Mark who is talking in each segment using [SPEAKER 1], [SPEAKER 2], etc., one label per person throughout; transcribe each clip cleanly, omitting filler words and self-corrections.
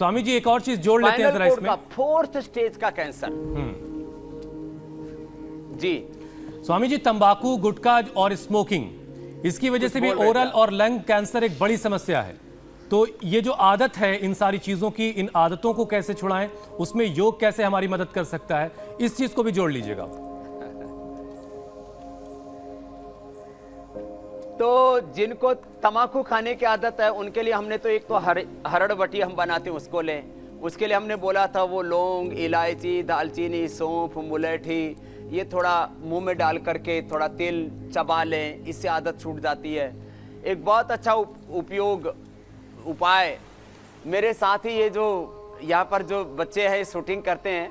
[SPEAKER 1] स्वामी जी एक और चीज जोड़ लेते हैं जरा इसमें।
[SPEAKER 2] फोर्थ स्टेज का कैंसर। जी
[SPEAKER 1] स्वामी जी, तंबाकू, गुटखा और स्मोकिंग, इसकी वजह से भी ओरल और लंग कैंसर एक बड़ी समस्या है। तो ये जो आदत है इन सारी चीजों की, इन आदतों को कैसे छुड़ाएं, उसमें योग कैसे हमारी मदद कर सकता है, इस चीज को भी जोड़ लीजिएगा।
[SPEAKER 2] तो जिनको तम्बाकू खाने की आदत है उनके लिए हमने तो एक तो हरड़ बटी हम बनाते हैं, उसको लें। उसके लिए हमने बोला था वो लौंग, इलायची, दालचीनी, सौंफ, मुलेठी, ये थोड़ा मुंह में डाल करके थोड़ा तेल चबा लें, इससे आदत छूट जाती है। एक बहुत अच्छा उपाय, मेरे साथ ही ये जो यहाँ पर जो बच्चे हैं शूटिंग करते हैं,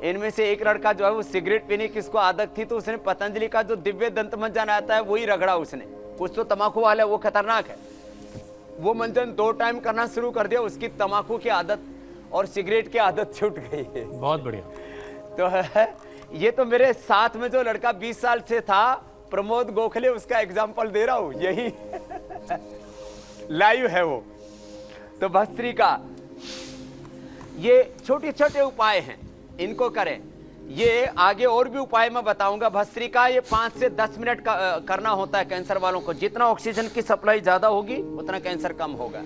[SPEAKER 2] इनमें से एक लड़का जो है वो सिगरेट पीने की इसको आदत थी, तो उसने पतंजलि का जो दिव्य दंत मंजन आता है वही रगड़ा उसने। कुछ तो तम्बाकू वाला है, वो खतरनाक है। वो मंजन 2 टाइम करना शुरू कर दिया, उसकी तम्बाकू की आदत और सिगरेट की आदत छूट गई है।
[SPEAKER 1] बहुत बढ़िया।
[SPEAKER 2] तो है ये तो मेरे साथ में जो लड़का 20 साल से था, प्रमोद गोखले, उसका एग्जाम्पल दे रहा हूं, यही लाइव है वो। तो भस्त्रिका, ये छोटे छोटे उपाय हैं, इनको करें। ये आगे और भी उपाय मैं बताऊंगा। भस्त्रिका ये 5 से 10 मिनट का करना होता है कैंसर वालों को। जितना ऑक्सीजन की सप्लाई ज्यादा होगी उतना कैंसर कम होगा।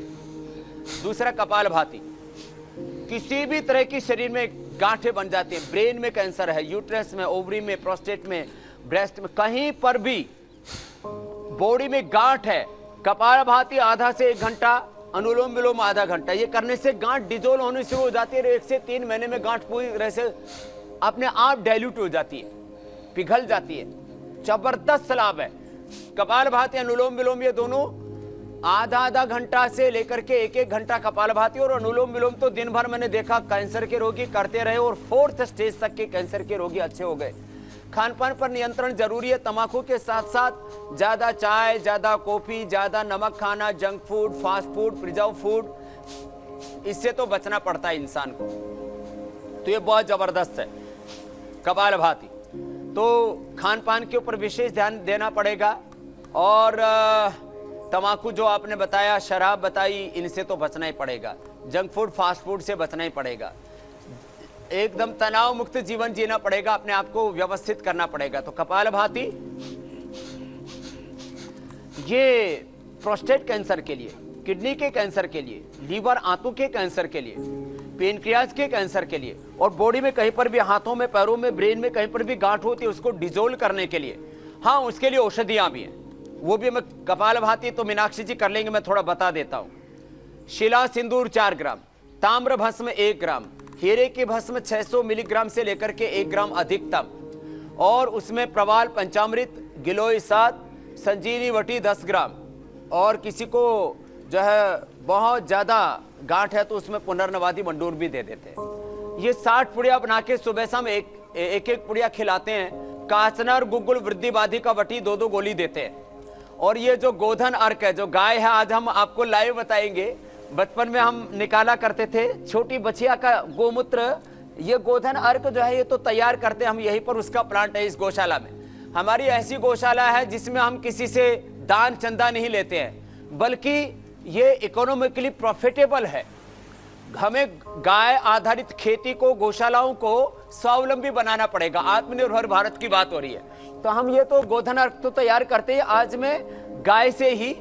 [SPEAKER 2] दूसरा कपालभाति, किसी भी तरह की शरीर में गांठें बन जाती हैं, ब्रेन में कैंसर है, यूट्रस में, ओवरी में, प्रोस्टेट में, ब्रेस्ट में, कहीं पर भी बॉडी में गांठ है, कपालभाति आधा से 1 घंटा, अनुलोम विलोम आधा घंटा, ये करने से गांठ डिजोल्व होनी शुरू हो जाती है। 1 से 3 महीने में गांठ पूरी तरह से अपने आप डाइल्यूट हो जाती है, पिघल जाती है। जबरदस्त लाभ है। कपालभाति, अनुलोम विलोम, ये दोनों आधा घंटा से लेकर के 1 घंटा कपालभाति और अनुलोम विलोम तो दिन भर मैंने देखा कैंसर के रोगी करते रहे और 4th स्टेज तक के कैंसर के रोगी अच्छे हो गए। खान पान पर नियंत्रण जरूरी है। तंबाकू के साथ साथ ज्यादा चाय, ज्यादा कॉफी, ज्यादा नमक खाना, junk food, fast food, preserve food, इससे तो बचना पड़ता है इंसान को। तो ये बहुत जबरदस्त है कपालभाति। तो खान पान के ऊपर विशेष ध्यान देना पड़ेगा। और तम्बाकू जो आपने बताया, शराब बताई, इनसे तो बचना ही पड़ेगा। जंक फूड, फास्ट फूड से बचना ही पड़ेगा। एकदम तनाव मुक्त जीवन जीना पड़ेगा, अपने आप को व्यवस्थित करना पड़ेगा। तो कपालभाति ये प्रोस्टेट कैंसर के लिए, किडनी के कैंसर के लिए, लीवर आंतों के कैंसर के लिए, पेनक्रियाज के कैंसर के लिए, और बॉडी में कहीं पर भी, हाथों में, पैरों में, ब्रेन में कहीं पर भी गांठ होती है उसको डिजोल्व करने के लिए, हाँ उसके लिए औषधियां भी हैं। वो भी मैं कपालभाति तो मीनाक्षी जी कर लेंगे, मैं थोड़ा बता देता हूं। शिला सिंदूर 4 ग्राम, ताम्र भस्म 1 ग्राम, हीरे की भस्म 600 मिलीग्राम से लेकर के 1 ग्राम अधिकतम, और उसमें प्रवाल पंचामृत, गिलोय 7, संजीवनी वटी 10 ग्राम, और किसी को जो है बहुत ज्यादा गांठ है तो उसमें पुनर्नवादी मंडूर भी दे देते हैं। ये 60 पुड़िया बना के सुबह शाम एक पुड़िया खिलाते हैं। काचना और गुग्गुल वृद्धिवादी का वटी 2-2 गोली देते हैं। और ये जो गोधन अर्क है, जो गाय है, आज हम आपको लाइव बताएंगे। बचपन में हम निकाला करते थे छोटी बछिया का गोमूत्र, ये गोधन अर्क जो है ये तो तैयार करते हैं हम, यहीं पर उसका प्लांट है इस गौशाला में। हमारी ऐसी गौशाला है जिसमें हम किसी से दान चंदा नहीं लेते हैं, बल्कि ये इकोनॉमिकली प्रॉफिटेबल है। हमें गाय आधारित खेती को, गौशालाओं को स्वावलंबी बनाना पड़ेगा। आत्मनिर्भर भारत की बात हो रही है, तो हम ये तो गोधन अर्क तो तैयार करते हैं। आज में गाय से ही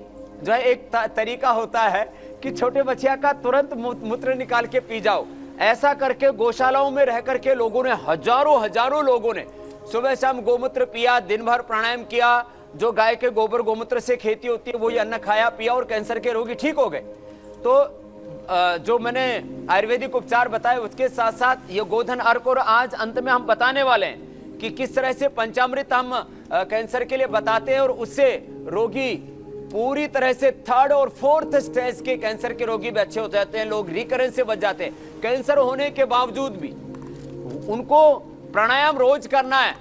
[SPEAKER 2] जो है एक तरीका होता है कि छोटे बच्चिया का तुरंत मूत्र निकाल के पी जाओ। ऐसा करके गौशालाओं में रह करके लोगों ने, हजारों लोगों ने सुबह शाम गोमूत्र पिया, दिन भर प्राणायाम किया, जो गाय के गोबर गोमूत्र से खेती होती है वही अन्न खाया पिया, और कैंसर के रोगी ठीक हो गए। तो जो मैंने आयुर्वेदिक उपचार बताए उसके साथ साथ ये गोधन अर्क, और आज अंत में हम बताने वाले हैं कि किस तरह से पंचामृत हम कैंसर के लिए बताते हैं, और उससे रोगी पूरी तरह से 3rd और 4th स्टेज के कैंसर के रोगी भी अच्छे हो जाते हैं। लोग रिकरेंस से बच जाते हैं। कैंसर होने के बावजूद भी उनको प्राणायाम रोज करना है,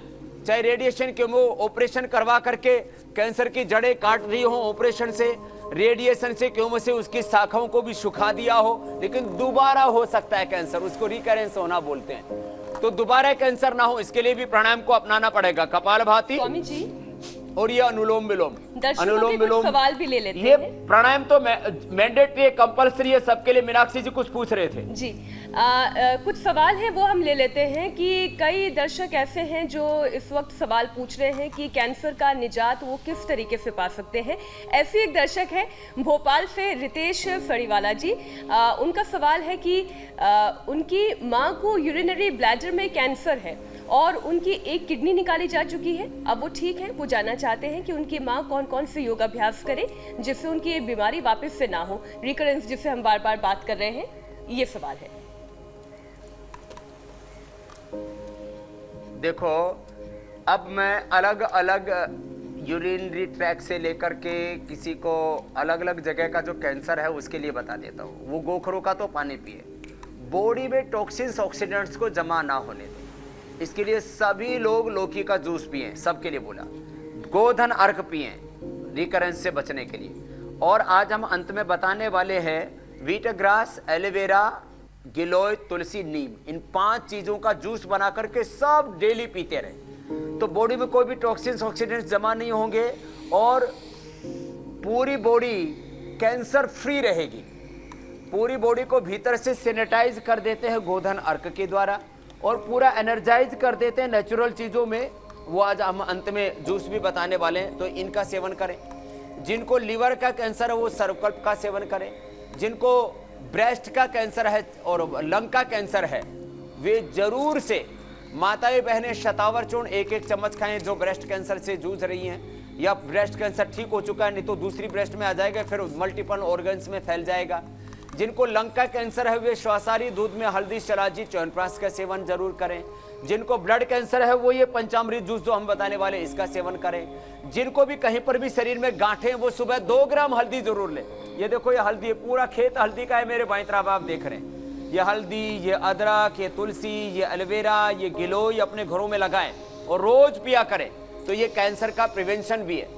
[SPEAKER 2] चाहे रेडिएशन केमो ऑपरेशन करवा करके कैंसर की जड़ें काट रही हो, ऑपरेशन से, रेडिएशन से, केमो से उसकी शाखाओं को भी सुखा दिया हो, लेकिन दोबारा हो सकता है कैंसर, उसको रिकरेंस होना बोलते हैं। तो दोबारा कैंसर ना हो इसके लिए भी प्राणायाम को अपनाना पड़ेगा। कपालभाति
[SPEAKER 3] स्वामी जी
[SPEAKER 2] और ये अनुलोम विलोम।
[SPEAKER 3] दर्शकों के कुछ सवाल भी ले लेते
[SPEAKER 2] ये
[SPEAKER 3] हैं।
[SPEAKER 2] प्राणायाम तो मैंडेटरी है, कंपलसरी है सबके लिए। मीनाक्षी जी कुछ पूछ रहे थे
[SPEAKER 3] जी। कुछ सवाल हैं वो हम ले लेते हैं कि कई दर्शक ऐसे हैं जो इस वक्त सवाल पूछ रहे हैं कि कैंसर का निजात वो किस तरीके से पा सकते हैं। ऐसी एक दर्शक है भोपाल से रितेश सड़ीवाला जी। उनका सवाल है कि उनकी माँ को यूरिनरी ब्लैडर में कैंसर है और उनकी एक किडनी निकाली जा चुकी है। अब वो ठीक है, वो जानना चाहते हैं कि उनकी माँ कौन कौन से योगाभ्यास करे जिससे उनकी ये बीमारी वापस से ना हो, रिकरेंस जिससे हम बार बार बात कर रहे हैं। ये सवाल है।
[SPEAKER 2] देखो, अब मैं अलग अलग यूरिनरी ट्रैक से लेकर के किसी को अलग अलग जगह का जो कैंसर है उसके लिए बता देता हूँ। वो गोखरों का तो पानी पिए, बॉडी में टॉक्सिन्स ऑक्सीडेंट्स को जमा ना होने दें। इसके लिए सभी लोग लौकी का जूस पिए, सबके लिए बोला। गोधन अर्क पिए रिकरेंस से बचने के लिए। और आज हम अंत में बताने वाले हैं वीटग्रास, एलोवेरा, गिलोय, तुलसी, नीम, इन 5 चीजों का जूस बना करके सब डेली पीते रहे तो बॉडी में कोई भी टॉक्सिन्स ऑक्सीडेंट्स जमा नहीं होंगे और पूरी बॉडी कैंसर फ्री रहेगी। पूरी बॉडी को भीतर से सैनिटाइज कर देते हैं गोधन अर्क के द्वारा और पूरा एनर्जाइज कर देते हैं नेचुरल चीजों में। वो आज हम अंत में जूस भी बताने वाले हैं, तो इनका सेवन करें। जिनको लीवर का कैंसर है वो सर्वकल्प का सेवन करें। जिनको ब्रेस्ट का कैंसर है और लंग का कैंसर है वे जरूर से माताएं बहनें शतावर चूर्ण 1-1 चम्मच खाएं जो ब्रेस्ट कैंसर से जूझ रही हैं या ब्रेस्ट कैंसर ठीक हो चुका है, नहीं तो दूसरी ब्रेस्ट में आ जाएगा, फिर मल्टीपल ऑर्गन्स में फैल जाएगा। जिनको लंग का कैंसर है वे श्वासारी दूध में हल्दी, शलाजी, च्यवनप्राश का सेवन जरूर करें। जिनको ब्लड कैंसर है वो ये पंचामृत जूस जो हम बताने वाले इसका सेवन करें। जिनको भी कहीं पर भी शरीर में गांठें हैं वो सुबह 2 ग्राम हल्दी जरूर लें। ये देखो, ये हल्दी है, पूरा खेत हल्दी का है मेरे बाईं तरफ आप देख रहे हैं। ये हल्दी, ये अदरक, ये तुलसी, ये एलोवेरा, ये गिलोय अपने घरों में लगाएं और रोज पिया करें तो ये कैंसर का प्रिवेंशन भी है।